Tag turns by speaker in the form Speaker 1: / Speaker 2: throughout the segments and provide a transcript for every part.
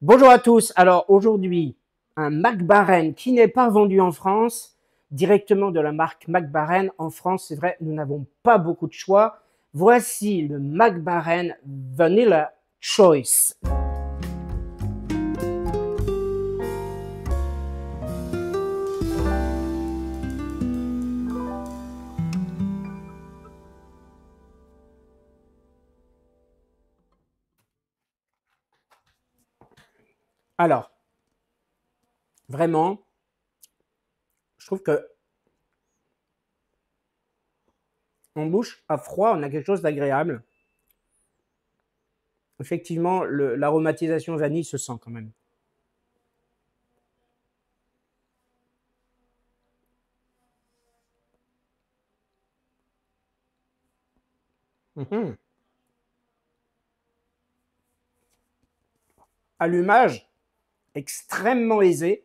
Speaker 1: Bonjour à tous. Alors aujourd'hui, un Mac Baren qui n'est pas vendu en France, directement de la marque Mac Baren. En France, c'est vrai, nous n'avons pas beaucoup de choix. Voici le Mac Baren Vanilla Choice. Alors, vraiment, je trouve que en bouche, à froid, on a quelque chose d'agréable. Effectivement, l'aromatisation vanille se sent quand même. Allumage extrêmement aisé.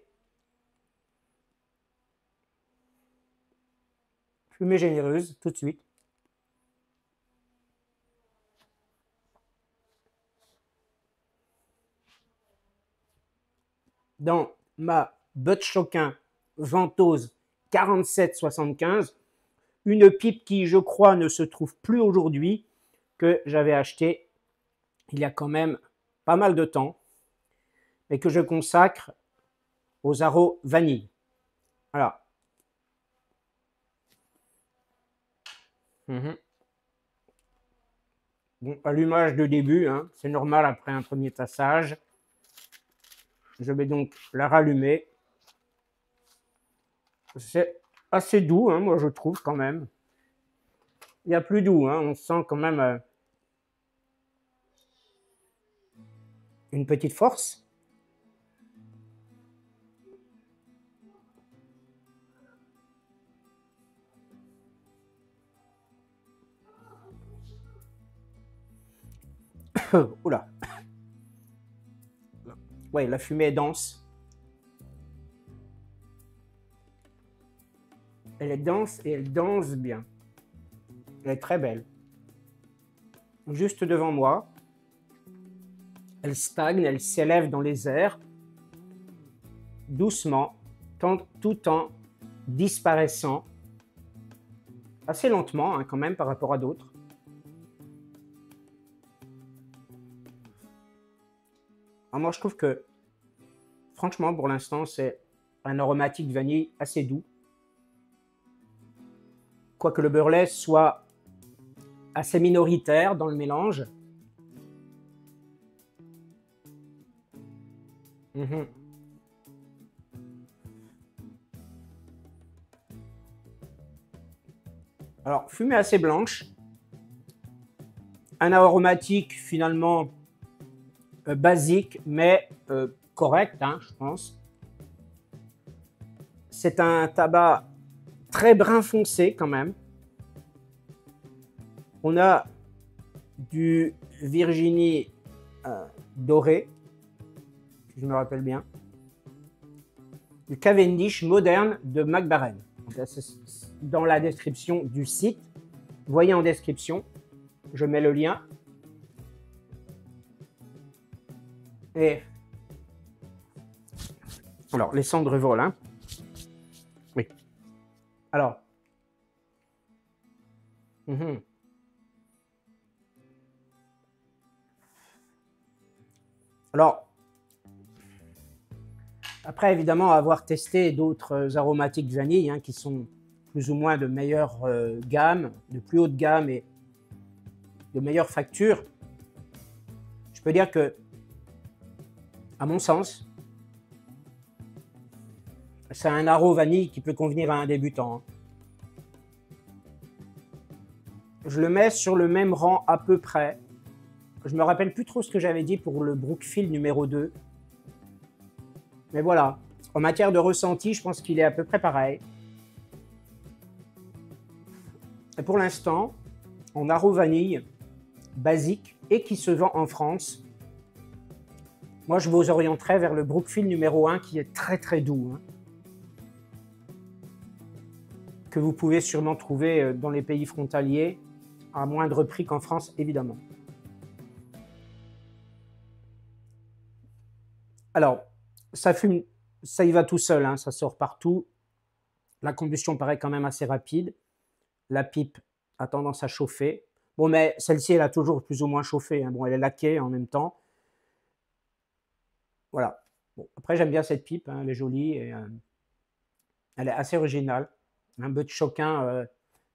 Speaker 1: Fumée généreuse, tout de suite. Dans ma Bud Choquin Ventose 4775, une pipe qui, je crois, ne se trouve plus aujourd'hui, que j'avais acheté il y a quand même pas mal de temps, et que je consacre aux arômes vanille. Voilà. Bon, allumage de début, hein, c'est normal après un premier tassage. Je vais donc la rallumer. C'est assez doux, hein, moi je trouve quand même. Il y a plus doux, hein, on sent quand même une petite force. Oula. Ouais, la fumée est dense. Elle est dense et elle danse bien. Elle est très belle. Juste devant moi, elle stagne, elle s'élève dans les airs, doucement, tout en disparaissant, assez lentement hein, quand même par rapport à d'autres. Moi je trouve que, franchement pour l'instant, c'est un aromatique vanille assez doux. Quoique le beurre soit assez minoritaire dans le mélange. Alors, fumée assez blanche. Un aromatique finalement basique, mais correct, hein, je pense. C'est un tabac très brun foncé quand même. On a du Virginie doré, si je me rappelle bien. Du Cavendish moderne de Mac Baren. Dans la description du site, vous voyez en description, je mets le lien. Et alors, les cendres volent, hein. Oui. Alors. Alors, après, évidemment, avoir testé d'autres aromatiques vanille hein, qui sont plus ou moins de meilleure gamme, de plus haute gamme et de meilleure facture, je peux dire que, à mon sens, c'est un arôme vanille qui peut convenir à un débutant. Hein. Je le mets sur le même rang à peu près. Je me rappelle plus trop ce que j'avais dit pour le Brookfield numéro 2. Mais voilà, en matière de ressenti, je pense qu'il est à peu près pareil. Et pour l'instant, en arôme vanille basique et qui se vend en France, moi je vous orienterai vers le Brookfield numéro 1 qui est très très doux. Hein, que vous pouvez sûrement trouver dans les pays frontaliers à moindre prix qu'en France, évidemment. Alors, ça fume, ça y va tout seul, hein, ça sort partout. La combustion paraît quand même assez rapide. La pipe a tendance à chauffer. Bon, mais celle-ci, elle a toujours plus ou moins chauffé, hein. Bon, elle est laquée en même temps. Voilà. Bon, après, j'aime bien cette pipe, hein, elle est jolie et elle est assez originale. Un Bud Choquin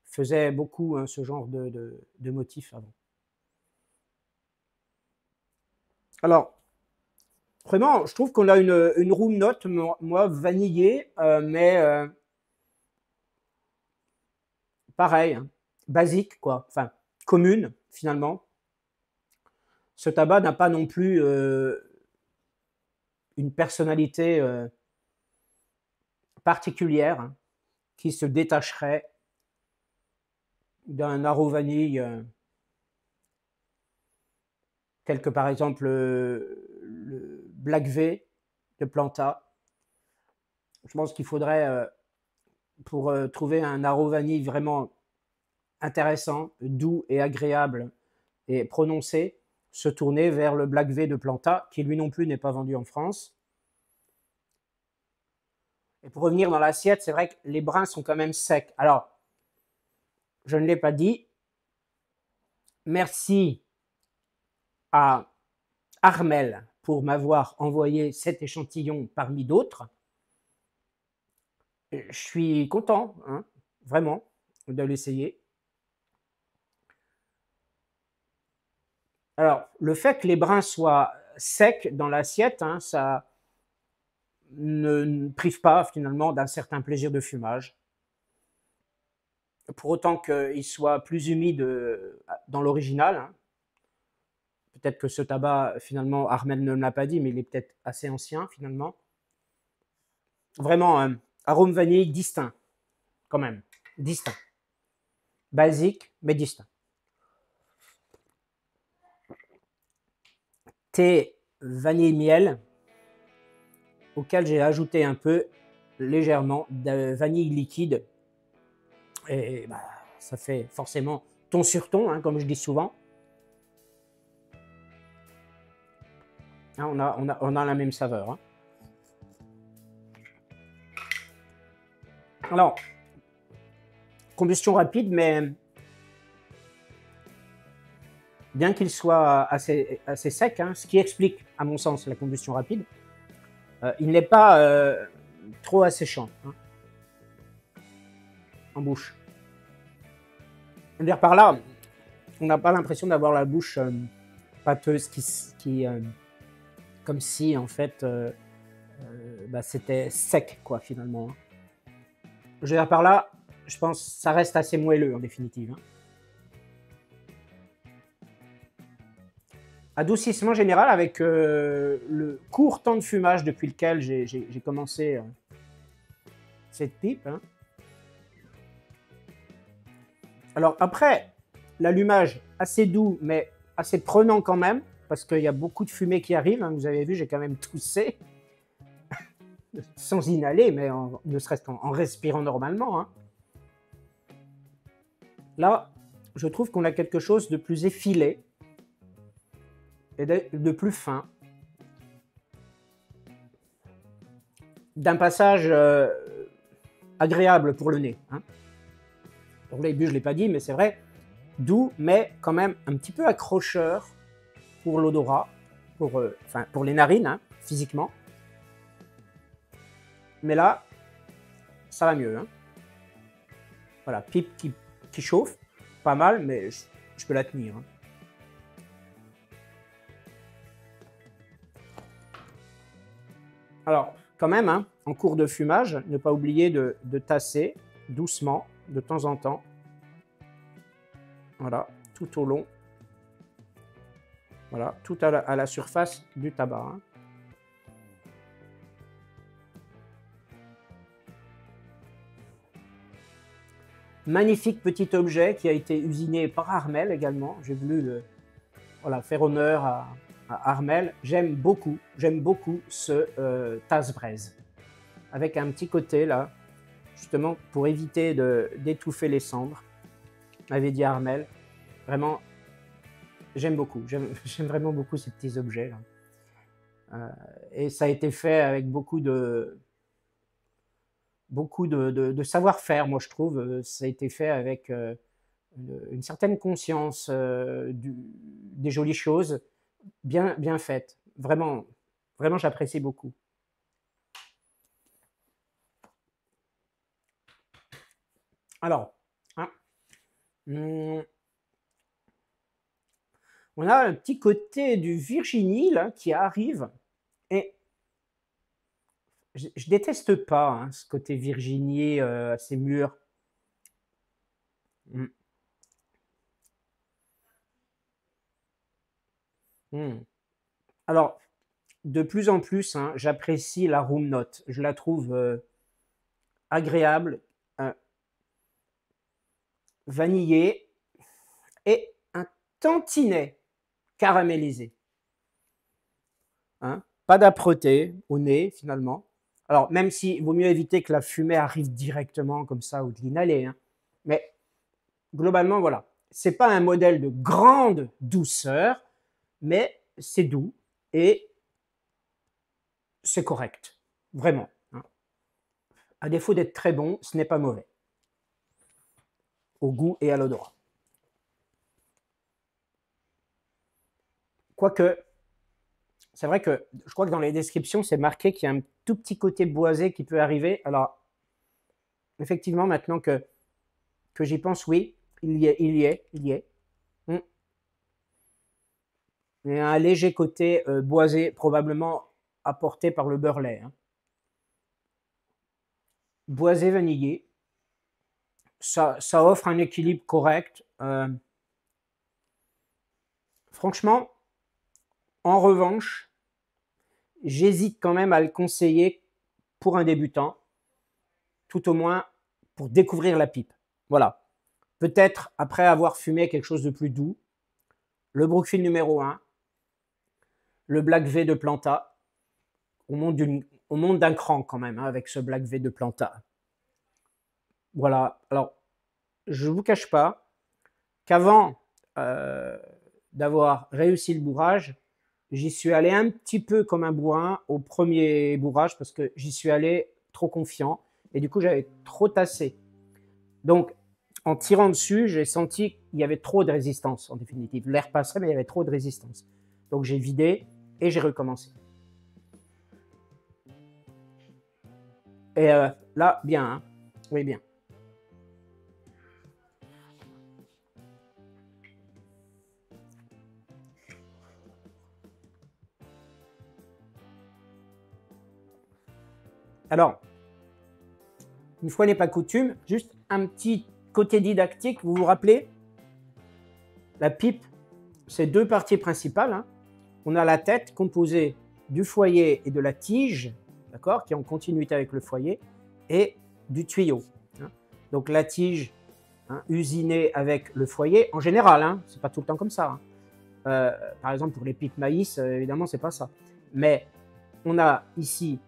Speaker 1: faisait beaucoup hein, ce genre de motif avant. Alors, vraiment, je trouve qu'on a une room note, moi vanillée, mais pareil, hein, basique, quoi. Enfin, commune, finalement. Ce tabac n'a pas non plus une personnalité particulière hein, qui se détacherait d'un Aro vanille tel que par exemple le Black V de Planta. Je pense qu'il faudrait, pour trouver un Aro vanille vraiment intéressant, doux et agréable et prononcé, se tourner vers le Black V de Planta, qui lui non plus n'est pas vendu en France. Et pour revenir dans l'assiette, c'est vrai que les brins sont quand même secs. Alors, je ne l'ai pas dit. Merci à Armel pour m'avoir envoyé cet échantillon parmi d'autres. Je suis content, hein, vraiment, de l'essayer. Alors, le fait que les brins soient secs dans l'assiette, hein, ça ne prive pas finalement d'un certain plaisir de fumage. Pour autant qu'il soit plus humide dans l'original. Hein. Peut-être que ce tabac, finalement, Armel ne me l'a pas dit, mais il est peut-être assez ancien finalement. Vraiment, arôme vanille distinct, quand même, distinct. Basique, mais distinct. Thé vanille-miel, auquel j'ai ajouté un peu, légèrement, de vanille liquide. Et bah, ça fait forcément ton sur ton, hein, comme je dis souvent. Hein, on a la même saveur. Hein. Alors, combustion rapide, mais bien qu'il soit assez sec, hein, ce qui explique, à mon sens, la combustion rapide, il n'est pas trop asséchant hein, en bouche. Je veux dire par là, on n'a pas l'impression d'avoir la bouche pâteuse qui comme si en fait bah, c'était sec quoi finalement. Je veux dire par là, je pense que ça reste assez moelleux en définitive. Hein. Adoucissement général avec le court temps de fumage depuis lequel j'ai commencé cette pipe. Hein. Alors après, l'allumage assez doux mais assez prenant quand même, parce qu'il y a beaucoup de fumée qui arrive. Hein. Vous avez vu, j'ai quand même toussé, sans inhaler, mais ne serait-ce qu'en respirant normalement. Hein. Là, je trouve qu'on a quelque chose de plus effilé et de plus fin. D'un passage agréable pour le nez. Hein. Au début, je ne l'ai pas dit, mais c'est vrai, doux, mais quand même un petit peu accrocheur pour l'odorat, pour les narines, hein, physiquement. Mais là, ça va mieux. Hein. Voilà, pipe qui chauffe, pas mal, mais je peux la tenir. Hein. Alors, quand même, hein, en cours de fumage, ne pas oublier de tasser doucement, de temps en temps. Voilà, tout au long. Voilà, tout à la surface du tabac. Hein. Magnifique petit objet qui a été usiné par Armel également. J'ai voulu faire honneur à Armel. J'aime beaucoup ce tasse-braise. Avec un petit côté là, justement pour éviter d'étouffer les cendres. M'avait dit Armel. Vraiment, j'aime beaucoup. J'aime vraiment beaucoup ces petits objets là. Et ça a été fait avec beaucoup de savoir-faire, moi je trouve. Ça a été fait avec une certaine conscience des jolies choses bien faites. Vraiment, vraiment j'apprécie beaucoup. Alors, hein, on a un petit côté du Virginie là, qui arrive. Et je déteste pas hein, ce côté Virginie assez mûr. Mm. Mm. Alors, de plus en plus, hein, j'apprécie la room note. Je la trouve agréable, vanillée et un tantinet caramélisé. Hein, pas d'âpreté au nez finalement. Alors, même s'il vaut mieux éviter que la fumée arrive directement comme ça ou de l'inhaler. Hein, mais globalement, voilà. C'est pas un modèle de grande douceur, mais c'est doux et c'est correct. Vraiment. Hein. À défaut d'être très bon, ce n'est pas mauvais. Au goût et à l'odorat. Quoique, c'est vrai que je crois que dans les descriptions, c'est marqué qu'il y a un tout petit côté boisé qui peut arriver. Alors, effectivement, maintenant que j'y pense, oui, il y est. Il y a un léger côté boisé, probablement apporté par le beurre lait. Hein. Boisé vanillé, ça offre un équilibre correct. Franchement, en revanche, j'hésite quand même à le conseiller pour un débutant, tout au moins pour découvrir la pipe. Voilà. Peut-être après avoir fumé quelque chose de plus doux, le Brookfield numéro 1, le Black V de Planta, on monte d'un cran quand même hein, avec ce Black V de Planta. Voilà. Alors, je ne vous cache pas qu'avant d'avoir réussi le bourrage, j'y suis allé un petit peu comme un bourrin au premier bourrage parce que j'y suis allé trop confiant et du coup j'avais trop tassé. Donc en tirant dessus, j'ai senti qu'il y avait trop de résistance en définitive. L'air passerait mais il y avait trop de résistance. Donc j'ai vidé et j'ai recommencé. Et là, bien, hein. Oui, bien. Alors, une fois n'est pas coutume, juste un petit côté didactique, vous vous rappelez? La pipe, c'est deux parties principales. Hein. On a la tête composée du foyer et de la tige, d'accord, qui est en continuité avec le foyer, et du tuyau. Hein. Donc la tige hein, usinée avec le foyer, en général, hein, c'est pas tout le temps comme ça. Hein. Par exemple, pour les pipes maïs, évidemment, c'est pas ça. Mais on a ici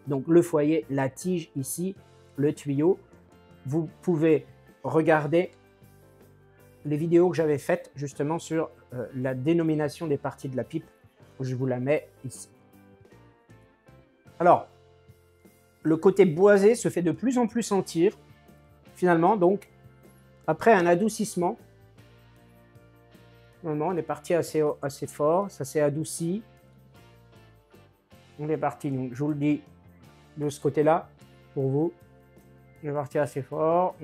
Speaker 1: donc le foyer, la tige ici, le tuyau. Vous pouvez regarder les vidéos que j'avais faites justement sur la dénomination des parties de la pipe. Je vous la mets ici. Alors, le côté boisé se fait de plus en plus sentir, finalement, donc, après un adoucissement. Finalement, on est parti assez fort, ça s'est adouci. On est parti, donc, je vous le dis, de ce côté-là, pour vous. On est parti assez fort,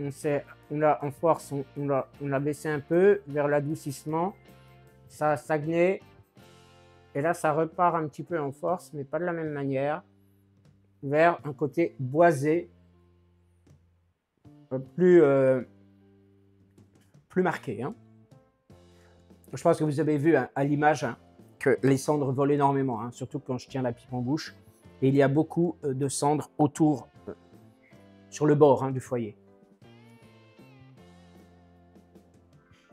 Speaker 1: on a en force, on a baissé un peu vers l'adoucissement, ça a stagné, et là ça repart un petit peu en force, mais pas de la même manière, vers un côté boisé, plus marqué. Hein. Je pense que vous avez vu hein, à l'image hein, que les cendres volent énormément, hein, surtout quand je tiens la pipe en bouche, et il y a beaucoup de cendres autour, sur le bord hein, du foyer.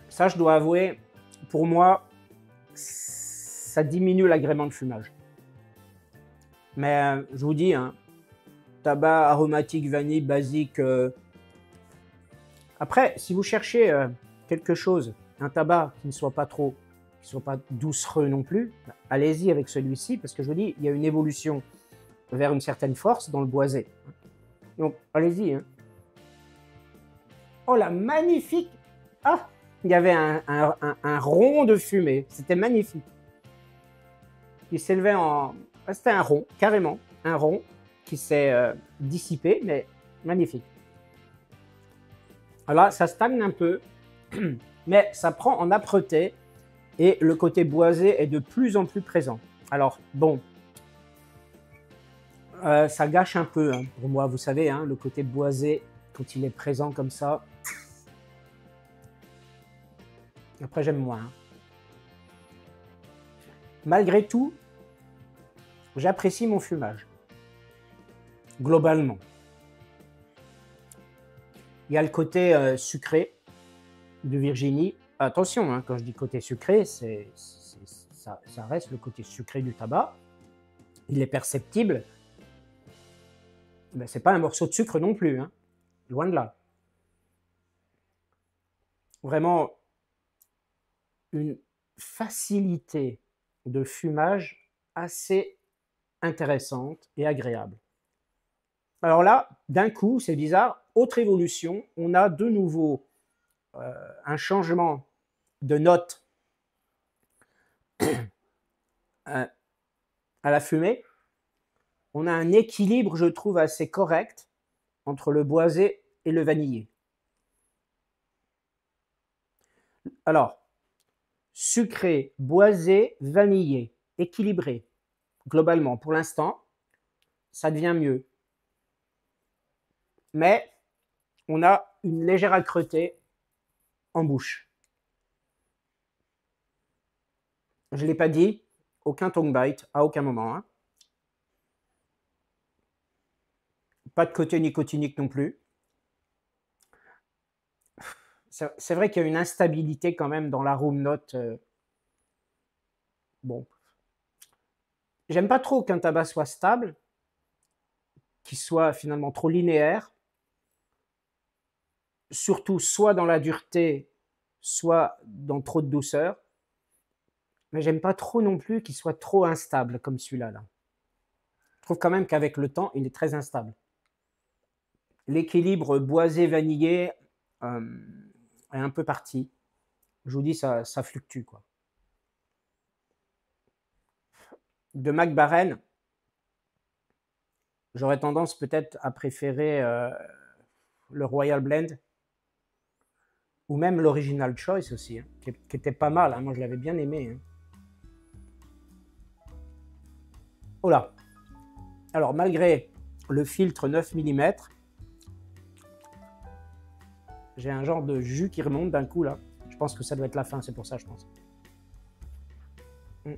Speaker 1: Ça, je dois avouer, pour moi, ça diminue l'agrément de fumage. Mais je vous dis, hein, tabac aromatique, vanille, basique. Après, si vous cherchez quelque chose, un tabac qui ne soit pas trop ne soit pas doucereux non plus, allez-y avec celui-ci, parce que je vous dis, il y a une évolution vers une certaine force dans le boisé. Donc, allez-y. Hein. Oh là, magnifique! Ah, il y avait un rond de fumée, c'était magnifique. Il s'élevait en... C'était un rond, carrément, un rond qui s'est dissipé, mais magnifique. Alors là, ça stagne un peu, mais ça prend en âpreté et le côté boisé est de plus en plus présent. Alors, bon, ça gâche un peu hein, pour moi, vous savez, hein, le côté boisé, quand il est présent comme ça. Après, j'aime moins. Hein. Malgré tout, j'apprécie mon fumage, globalement. Il y a le côté sucré de Virginie. Attention, hein, quand je dis côté sucré, ça reste le côté sucré du tabac. Il est perceptible. Ben, ce n'est pas un morceau de sucre non plus, hein. Loin de là. Vraiment, une facilité de fumage assez intéressante et agréable. Alors là, d'un coup, c'est bizarre, autre évolution, on a de nouveau un changement de note à la fumée. On a un équilibre, je trouve, assez correct entre le boisé et le vanillé. Alors, sucré, boisé, vanillé, équilibré, globalement. Pour l'instant, ça devient mieux. Mais on a une légère âcreté en bouche. Je ne l'ai pas dit, aucun tongue bite, à aucun moment. Hein. Pas de côté nicotinique non plus. C'est vrai qu'il y a une instabilité quand même dans l'arôme note. Bon. J'aime pas trop qu'un tabac soit stable, qu'il soit finalement trop linéaire. Surtout soit dans la dureté, soit dans trop de douceur. Mais j'aime pas trop non plus qu'il soit trop instable comme celui-là. Là. Je trouve quand même qu'avec le temps, il est très instable. L'équilibre boisé-vanillé est un peu parti. Je vous dis, ça fluctue, quoi. De Mac Baren, j'aurais tendance peut-être à préférer le Royal Blend ou même l'Original Choice aussi, hein, qui était pas mal. Hein, moi, je l'avais bien aimé. Hein. Oh là. Alors, malgré le filtre 9 mm, j'ai un genre de jus qui remonte d'un coup, là. Je pense que ça doit être la fin, c'est pour ça, je pense. Vous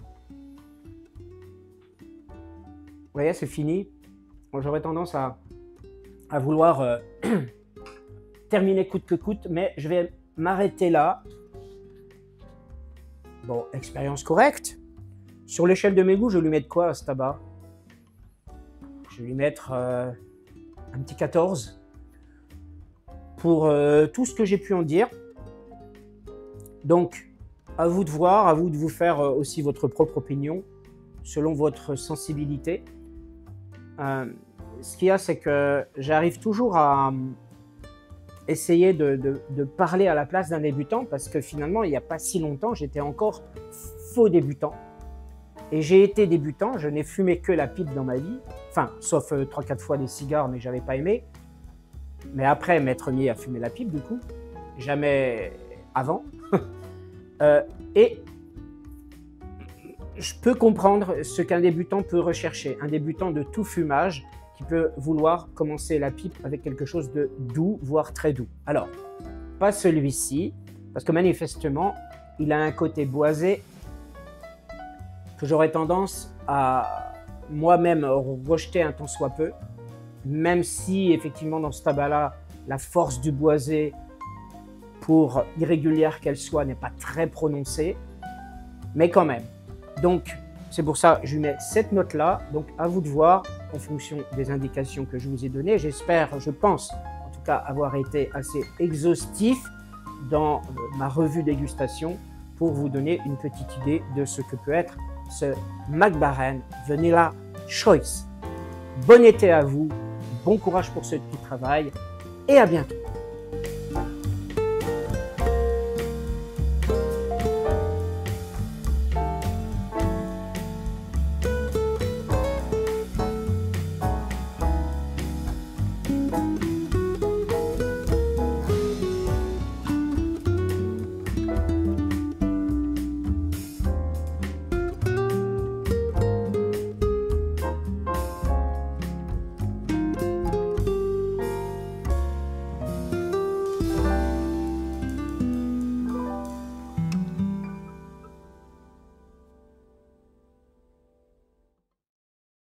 Speaker 1: voyez, c'est fini. J'aurais tendance à vouloir terminer coûte que coûte, mais je vais m'arrêter là. Bon, expérience correcte. Sur l'échelle de mes goûts, je vais lui mettre quoi à ce tabac? Je vais lui mettre un petit 14 pour tout ce que j'ai pu en dire. Donc, à vous de voir, à vous de vous faire aussi votre propre opinion selon votre sensibilité. Ce qu'il y a, c'est que j'arrive toujours à essayer de parler à la place d'un débutant parce que finalement, il n'y a pas si longtemps, j'étais encore faux débutant. Et j'ai été débutant, je n'ai fumé que la pipe dans ma vie, enfin, sauf 3-4 fois des cigares, mais je n'avais pas aimé. Mais après m'être mis à fumer la pipe, du coup, jamais avant. Et je peux comprendre ce qu'un débutant peut rechercher, un débutant de tout fumage qui peut vouloir commencer la pipe avec quelque chose de doux, voire très doux. Alors, pas celui-ci, parce que manifestement, il a un côté boisé que j'aurais tendance à moi-même rejeter un tant soit peu, même si effectivement dans ce tabac-là, la force du boisé, pour irrégulière qu'elle soit, n'est pas très prononcée, mais quand même. Donc, c'est pour ça que je lui mets cette note-là. Donc, à vous de voir en fonction des indications que je vous ai données. J'espère, je pense, en tout cas, avoir été assez exhaustif dans ma revue dégustation pour vous donner une petite idée de ce que peut être ce Mac Baren Vanilla Choice. Bon été à vous, bon courage pour ce petit travail et à bientôt.